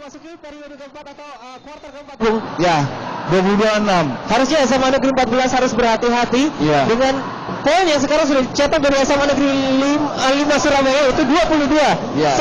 memasuki periode keempat atau kuarter keempat. Ya, 22-6. Harusnya SMA Negeri 14 harus berhati-hati dengan poin yang sekarang sudah dicetak dari SMA Negeri 5 Surabaya itu 22. Ya.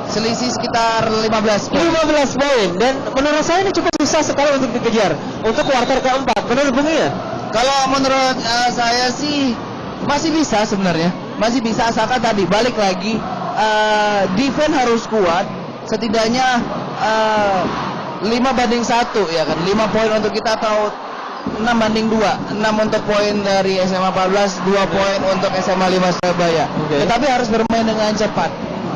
Selisih sekitar 15 poin. 15 poin, dan menurut saya ini cukup susah sekali untuk dikejar untuk kuarter keempat. Menurut Bung Ian? Kalau menurut saya sih masih bisa sebenarnya. Masih bisa, asalkan tadi balik lagi defense harus kuat. Setidaknya 5-1 ya kan. 5 poin untuk kita atau 6-2. 6 untuk poin dari SMA 14, 2 poin untuk SMA 5 Surabaya. Tetapi harus bermain dengan cepat.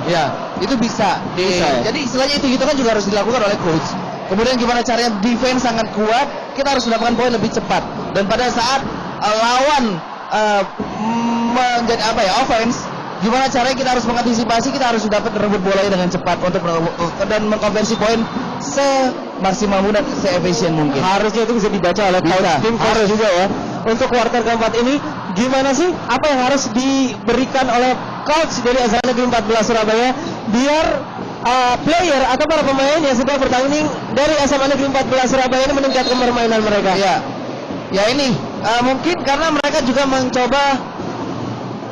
Ya, itu bisa. Ya? Jadi istilahnya itu kan juga harus dilakukan oleh coach. Kemudian gimana caranya defense sangat kuat, kita harus mendapatkan poin lebih cepat. Dan pada saat lawan menjadi offense, gimana caranya kita harus mengantisipasi, kita harus dapat rebut bola dengan cepat untuk dan mengkonversi poin semaksimal mungkin, se-efisien mungkin. Harusnya itu bisa dibaca oleh tim coach juga ya. Untuk kuarter keempat ini gimana sih, apa yang harus diberikan oleh coach dari SMA Negeri 14 Surabaya biar player atau para pemain yang sedang bertanding dari SMA Negeri 14 Surabaya ini meningkatkan permainan mereka? Ya ini mungkin karena mereka juga mencoba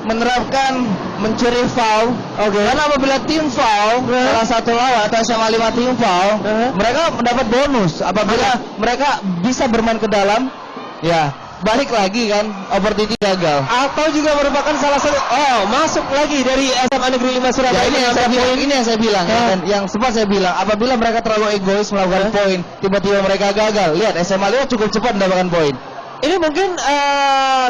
menerapkan mencuri foul. Karena apabila tim foul, salah satu lawan atau SMA 5 tim foul, mereka mendapat bonus apabila mereka bisa bermain ke dalam. Ya, balik lagi kan, opportunity gagal. Atau juga merupakan salah satu masuk lagi dari SMA Negeri 5 Surabaya. Ya, ini yang saya bilang, dan yang sempat saya bilang, apabila mereka terlalu egois melakukan poin, tiba-tiba mereka gagal. Lihat, SMA 5 cukup cepat mendapatkan poin. Ini mungkin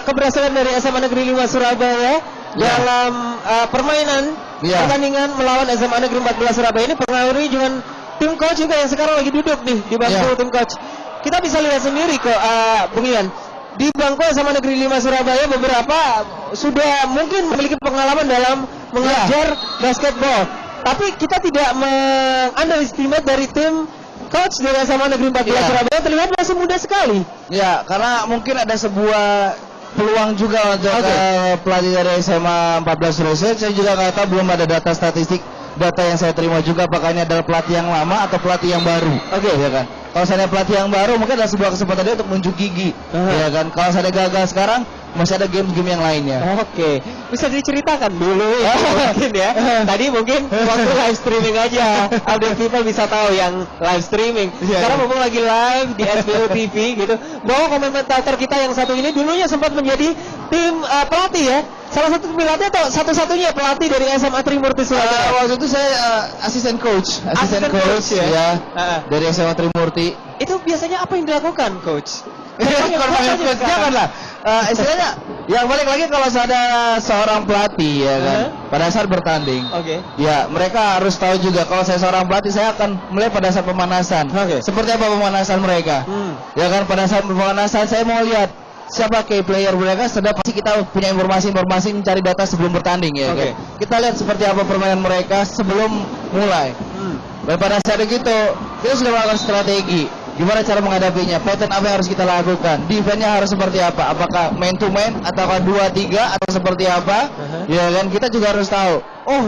keberhasilan dari SMA Negeri 5 Surabaya dalam permainan pertandingan melawan SMA Negeri 14 Surabaya ini pengaruhi dengan tim coach juga yang sekarang lagi duduk nih di bangku tim coach. Kita bisa lihat sendiri kok Bung Ian, di bangku SMA Negeri 5 Surabaya beberapa sudah mungkin memiliki pengalaman dalam mengajar basketball. Tapi kita tidak underestimate dari tim coach dari SMA Negeri 14 Surabaya, terlihat masih muda sekali. Ya, karena mungkin ada sebuah peluang juga untuk pelatih dari SMA 14 Surabaya. Saya juga nggak tahu, belum ada data statistik. Data yang saya terima juga apakah ini adalah pelatih yang lama atau pelatih yang baru. Ya kan. Kalau saya pelatih yang baru, mungkin ada sebuah kesempatan dia untuk menunjuk gigi. Ya kan. Kalau saya gagal sekarang, masih ada game-game yang lainnya. Bisa diceritakan dulu mungkin ya. Tadi mungkin waktu live streaming aja, update people bisa tahu yang live streaming. Sekarang mumpung lagi live di SBO TV gitu, bahwa komentator kita yang satu ini dulunya sempat menjadi tim pelatih ya. Salah satu pelatih atau satu-satunya pelatih dari SMA Trimurti Surabaya. Waktu itu saya asisten coach ya. Dari SMA Trimurti. Itu biasanya apa yang dilakukan, coach? Jangan lah. Istilahnya, yang balik lagi kalau ada seorang pelatih ya kan, pada saat bertanding, ya mereka harus tahu juga kalau saya seorang pelatih, saya akan melihat pada saat pemanasan. Seperti apa pemanasan mereka? Ya kan, pada saat pemanasan saya mau lihat siapa key player mereka, sudah pasti kita punya informasi mencari data sebelum bertanding ya. Kita lihat seperti apa permainan mereka sebelum mulai. Dan pada saat itu kita sudah melakukan strategi. Gimana cara menghadapinya? Pattern apa yang harus kita lakukan? Defense-nya harus seperti apa? Apakah man to man atau 2-3 atau seperti apa? Ya kan, kita juga harus tahu.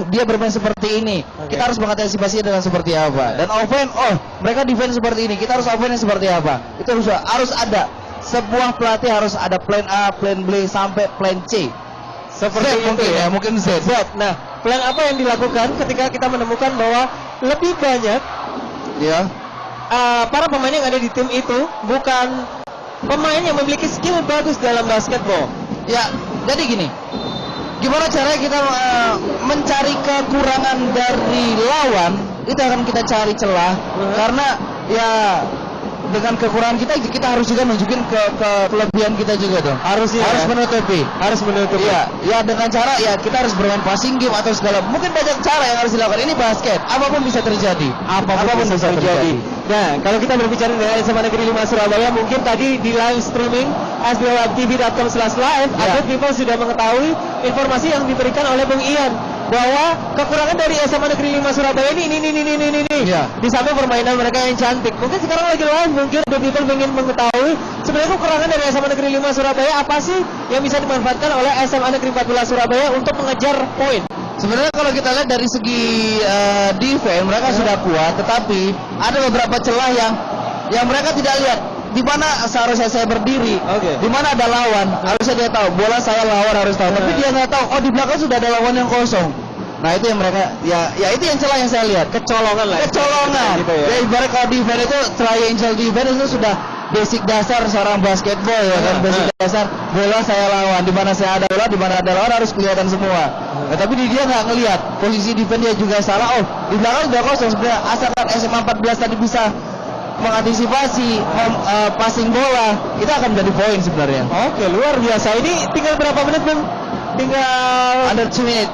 Dia bermain seperti ini. Kita harus mengantisipasi dengan seperti apa. Dan offense, mereka defense seperti ini. Kita harus offense seperti apa? Itu harus ada. Sebuah pelatih harus ada plan A, plan B sampai plan C. Seperti Z mungkin ya, mungkin Z. Nah, plan apa yang dilakukan ketika kita menemukan bahwa lebih banyak para pemain yang ada di tim itu bukan pemain yang memiliki skill bagus dalam basketball? Ya, jadi gini. Gimana caranya kita mencari kekurangan dari lawan? Itu akan kita cari celah. Karena ya dengan kekurangan kita harus juga nunjukin ke kelebihan kita juga dong. Harus menutupi. Ya dengan cara kita harus bermain passing game atau segala. Mungkin banyak cara yang harus dilakukan. Ini basket, apapun bisa terjadi. Apapun bisa terjadi. Nah, kalau kita berbicara dengan SMA Negeri 5 Surabaya, mungkin tadi di live streaming sbowebtv.com/live, people sudah mengetahui informasi yang diberikan oleh Bung Ian bahwa kekurangan dari SMA Negeri 5 Surabaya ini. Di samping permainan mereka yang cantik. Mungkin sekarang lagi live, mungkin people ingin mengetahui sebenarnya kekurangan dari SMA Negeri 5 Surabaya apa sih yang bisa dimanfaatkan oleh SMA Negeri 14 Surabaya untuk mengejar poin. Sebenarnya kalau kita lihat dari segi defense mereka sudah kuat, tetapi ada beberapa celah yang mereka tidak lihat. Di mana seharusnya saya berdiri, di mana ada lawan, harusnya dia tahu. Bola saya lawan harus tahu, tapi dia nggak tahu. Oh, di belakang sudah ada lawan yang kosong. Nah itu yang mereka, ya itu yang celah yang saya lihat. Kecolongan lah. Kecolongan. Gitu ya. Ibarat kalau defense itu triangle defense itu sudah basic dasar seorang basketball ya kan, basic dasar bola saya lawan, di mana saya ada bola, di mana ada lawan harus kelihatan semua. Nah, tapi dia nggak ngelihat posisi defense dia juga salah. Oh, di belakang sudah kosong sebenarnya. Asalkan SMA 14 tadi bisa mengantisipasi passing bola, itu akan menjadi poin sebenarnya. Oke, luar biasa. Ini tinggal berapa menit, Bang? Tinggal under 2 minute.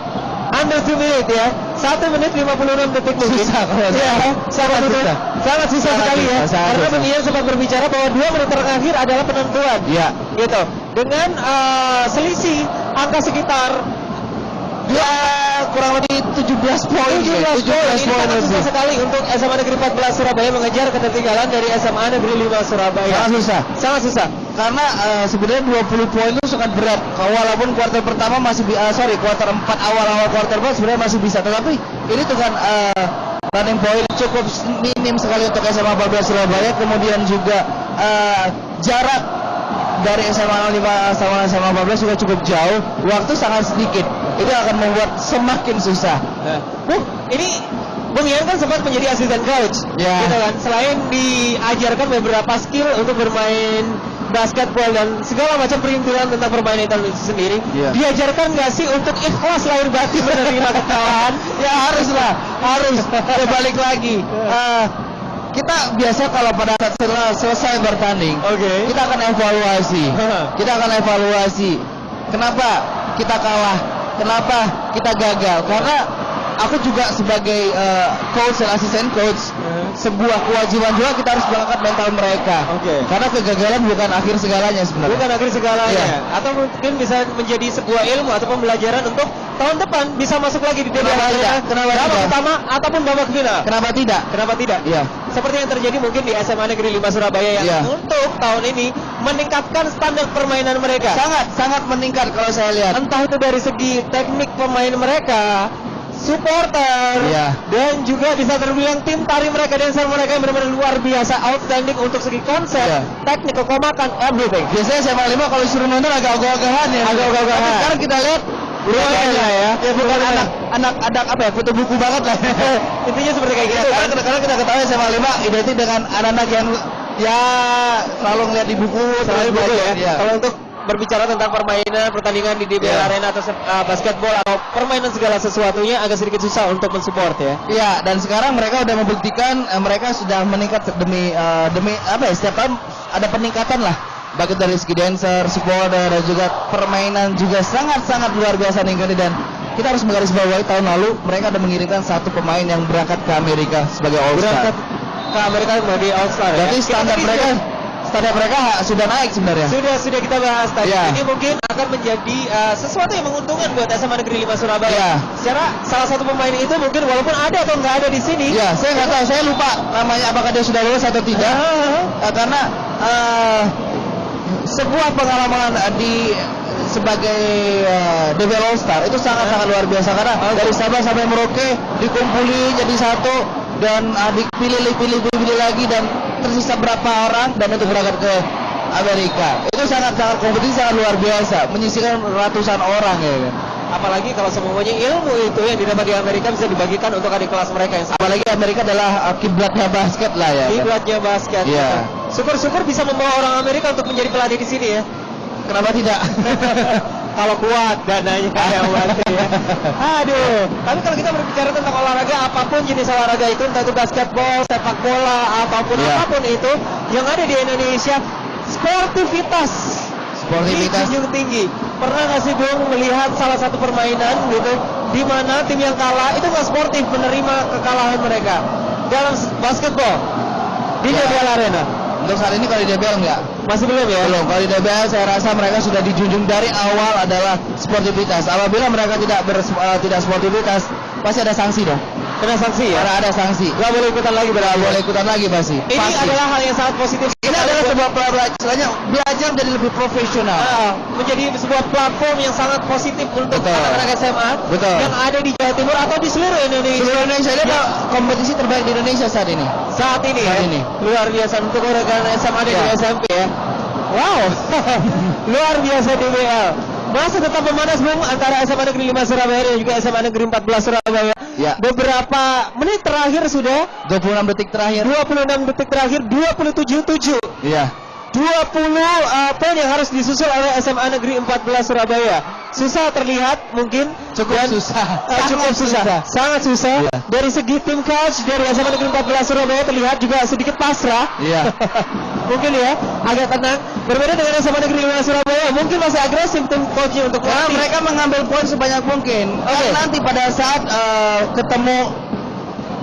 Under 2 minute ya. 1 menit 56 detik mungkin. Susah kalau sangat susah sekali ya. Karena Bang Ian sempat berbicara bahwa 2 menit terakhir adalah penentuan. Iya. Gitu. Dengan selisih angka sekitar kurang lebih 17 poin. 17 poin. Ini sangat susah sekali untuk SMA Negeri 14 Surabaya mengejar ketertinggalan dari SMA Negeri 5 Surabaya. Sangat susah. Karena sebenarnya 20 poin itu sangat berat. Walaupun kuarter pertama masih kuarter 4 awal kuarter 4 sebenarnya masih bisa, tetapi ini dengan running point cukup minim sekali untuk SMA 14 Surabaya. Kemudian juga jarak dari SMA 5 sama SMA 14 juga cukup jauh, waktu sangat sedikit. Itu akan membuat semakin susah. Ini Bang Ian kan sempat menjadi asisten coach, gitu kan. Selain diajarkan beberapa skill untuk bermain basketball dan segala macam perintilan tentang permainan itu sendiri, diajarkan nggak sih untuk ikhlas lahir batin menerima kekalahan? Ya harus. Ya balik lagi. Kita biasa kalau pada saat selesai bertanding, kita akan evaluasi. Kenapa kita kalah? Kenapa kita gagal? Karena aku juga sebagai coach dan asisten coach, sebuah kewajiban juga kita harus mengangkat mental mereka. Karena kegagalan bukan akhir segalanya sebenarnya. Bukan akhir segalanya. Atau mungkin bisa menjadi sebuah ilmu atau pembelajaran untuk tahun depan bisa masuk lagi di DBL Arena. Kenapa babak utama ataupun babak final. Kenapa tidak? Iya. Seperti yang terjadi mungkin di SMA Negeri 5 Surabaya yang untuk tahun ini meningkatkan standar permainan mereka. Sangat meningkat kalau saya lihat. Entah itu dari segi teknik pemain mereka, supporter, dan juga bisa terbilang tim tari mereka, dancer mereka yang benar-benar luar biasa, outstanding untuk segi konsep, teknik, kekomakan, everything. Biasanya SMA 5 kalau disuruh nonton agak ogah-ogahan ya. Tapi sekarang kita lihat lumayan ya. Bukan anak apa ya, foto buku banget lah. Intinya seperti kayak gitu. Karena kita ketahui SMA 5 identik dengan anak-anak yang selalu ngeliat di buku, Kalau untuk berbicara tentang permainan pertandingan di DBL Arena atau basketball atau permainan segala sesuatunya agak sedikit susah untuk mensupport ya. Iya, dan sekarang mereka udah membuktikan mereka sudah meningkat demi setiap tahun ada peningkatan lah. Baik dari segi dancer, supporter, dan juga permainan juga sangat luar biasa meningkat. Dan kita harus menggarisbawahi tahun lalu mereka ada mengirimkan 1 pemain yang berangkat ke Amerika sebagai All Star. Jadi standar mereka sudah naik sebenarnya. Sudah kita bahas tadi. Ini mungkin akan menjadi sesuatu yang menguntungkan buat SMA Negeri 5 Surabaya. Secara salah satu pemain itu mungkin walaupun ada atau nggak ada di sini. Saya nggak tahu, saya lupa namanya apakah dia sudah lulus atau tidak. Karena sebuah pengalaman sebagai DBL All Star itu sangat luar biasa, karena dari Sabang sampai Merauke dikumpuli jadi satu dan dipilih lagi dan tersisa berapa orang dan untuk berangkat ke Amerika. Itu sangat kompetisi sangat luar biasa, menyisihkan ratusan orang ya kan. Apalagi kalau semuanya ilmu itu yang didapat di Amerika bisa dibagikan untuk adik kelas mereka yang apalagi Amerika adalah kiblatnya basket lah ya. Kiblatnya basket. Syukur-syukur bisa membawa orang Amerika untuk menjadi pelatih di sini ya. Kenapa tidak? Kalau kuat dananya yang bantu ya. Aduh. Tapi kalau kita berbicara tentang olahraga, apapun jenis olahraga itu, entah itu basketball, sepak bola, apapun itu yang ada di Indonesia, sportivitas dijunjung tinggi. Pernah nggak sih Bung melihat salah satu permainan gitu di mana tim yang kalah itu nggak sportif menerima kekalahan mereka dalam basketball di DBL Arena? Untuk saat ini kalau di DBL enggak. Masih belum ya? Belum. Kalau di DBL saya rasa mereka sudah dijunjung dari awal adalah sportivitas. Apabila mereka tidak sportivitas, pasti ada sanksi dong. Kena sanksi ya? Karena ada sanksi. Gak boleh ikutan lagi berarti. Boleh ikutan lagi pasti. Ini adalah hal yang sangat positif. Ini adalah sebuah belajar jadi lebih profesional. Menjadi sebuah platform yang sangat positif untuk anak-anak SMA yang ada di Jawa Timur atau di seluruh Indonesia. Seluruh Indonesia ini kompetisi terbaik di Indonesia saat ini. Saat ini. Luar biasa untuk rekan SMA dan SMP ya. Wow. Luar biasa DBL. Masih tetap memanas Bung antara SMA Negeri 5 Surabaya dan juga SMA Negeri 14 Surabaya. Ya. Beberapa menit terakhir sudah 26 detik terakhir. 26 detik terakhir 27-7. Iya. 20 poin yang harus disusul oleh SMA Negeri 14 Surabaya. Susah terlihat mungkin. Cukup susah. Sangat susah. Ya. Dari segi tim coach dari SMA Negeri 14 Surabaya terlihat juga sedikit pasrah. Iya. Mungkin ya, agak tenang. Berbeda dengan SMA Negeri 5 Surabaya, mungkin masih agresif tim coachnya untuk mereka mengambil poin sebanyak mungkin. Nanti pada saat ketemu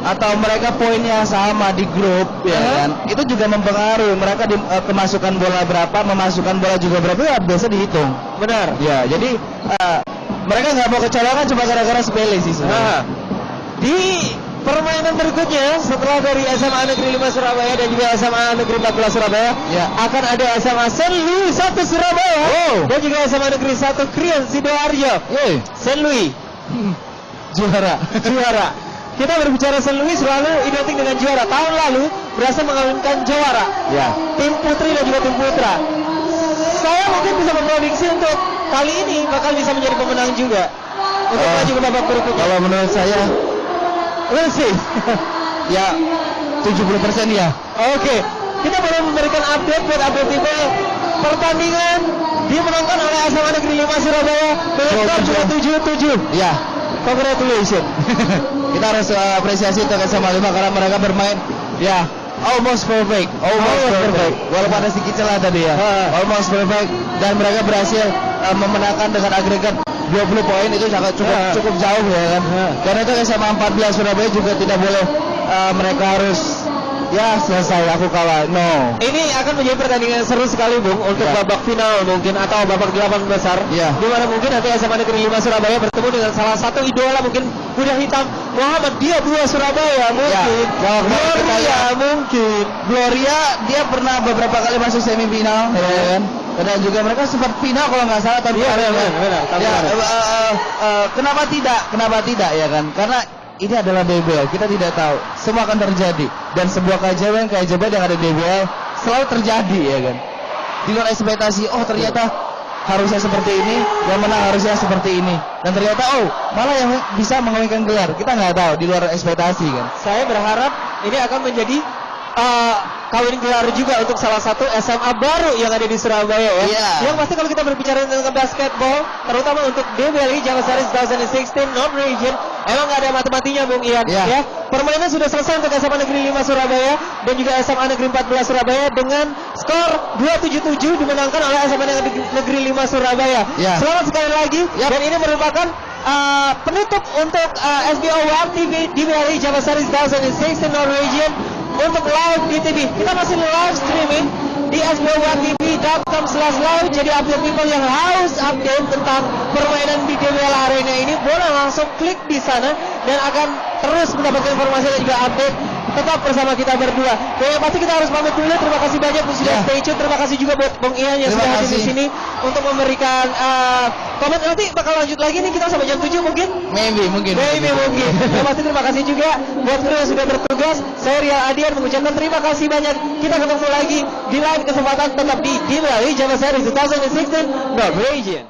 atau mereka poinnya sama di grup ya kan, itu juga mempengaruhi mereka kemasukan bola berapa, memasukkan bola juga berapa, ya biasa dihitung. Benar. Ya, jadi mereka nggak mau kecolongan cuma gara-gara sepele sih sebenarnya. Di permainan berikutnya setelah dari SMA Negeri 5 Surabaya dan juga SMA Negeri 14 Surabaya, akan ada SMA Saint Louis 1 Surabaya dan juga SMA Negeri 1 Krian Sidoarjo. Saint Louis juara. Kita berbicara Saint Louis selalu identik dengan juara. Tahun lalu berhasil mengawinkan juara. Tim putri dan juga tim putra. Saya mungkin bisa memprediksi untuk kali ini bakal bisa menjadi pemenang juga untuk maju ke babak berikutnya. Kalau menurut saya, we'll see. Ya 70% ya. Oke. Kita boleh memberikan update buat update TV. Pertandingan dimenangkan oleh SMA Negeri 5 Surabaya dengan skor 7-7. Ya. Congratulations. Kita harus apresiasi untuk SMA 5 karena mereka bermain almost perfect. Walaupun ada sedikit celah tadi ya. Almost perfect dan mereka berhasil memenangkan dengan agregat 20 poin, itu sangat cukup jauh ya kan. Karena itu SMA 14 Surabaya juga tidak boleh mereka harus selesai aku kalah. No. Ini akan menjadi pertandingan seru sekali Bung untuk babak final mungkin atau babak 8 besar. Di mana mungkin nanti SMA Negeri 5 Surabaya bertemu dengan salah satu idola mungkin kuda hitam Muhammad Dia 2 Surabaya mungkin. Gloria dia pernah beberapa kali masuk semifinal ya kan. Dan juga mereka sempat final kalau nggak salah tapi kenapa tidak ya kan? Karena ini adalah DBL, kita tidak tahu, semua akan terjadi dan sebuah keajaiban yang ada di DBL selalu terjadi ya kan. Di luar ekspektasi, ternyata harusnya seperti ini, yang menang harusnya seperti ini, dan ternyata malah yang bisa mengawinkan gelar, kita nggak tahu, di luar ekspektasi kan. Saya berharap ini akan menjadi kawin gelar juga untuk salah satu SMA baru yang ada di Surabaya ya. Yang pasti kalau kita berbicara tentang basketball, terutama untuk DBL Jawa Series 2016 North Region, emang nggak ada mati-matinya Bung Ian ya. Permainan sudah selesai untuk SMA Negeri 5 Surabaya dan juga SMA Negeri 14 Surabaya dengan skor 2-7 dimenangkan oleh SMA Negeri 5 Surabaya. Selamat sekali lagi dan ini merupakan penutup untuk SBO One TV DBL Jawa Series 2016 North Region untuk live di TV. Kita masih live streaming di sbo1tv.com/live. Jadi update people yang haus update tentang permainan di DBL Arena ini boleh langsung klik di sana dan akan terus mendapatkan informasi dan juga update. Tetap bersama kita berdua. Yang pasti kita harus pamit dulu. Terima kasih banyak sudah stay tune. Terima kasih juga buat Bung Ian yang sudah hadir di sini untuk memberikan komen. Nanti bakal lanjut lagi nih kita sampai jam 7 mungkin. Mungkin. Yang pasti terima kasih juga buat kru yang sudah bertugas. Saya Rial Adian mengucapkan terima kasih banyak. Kita ketemu lagi di lain kesempatan tetap di DBL Jawa Series 2016 North Region.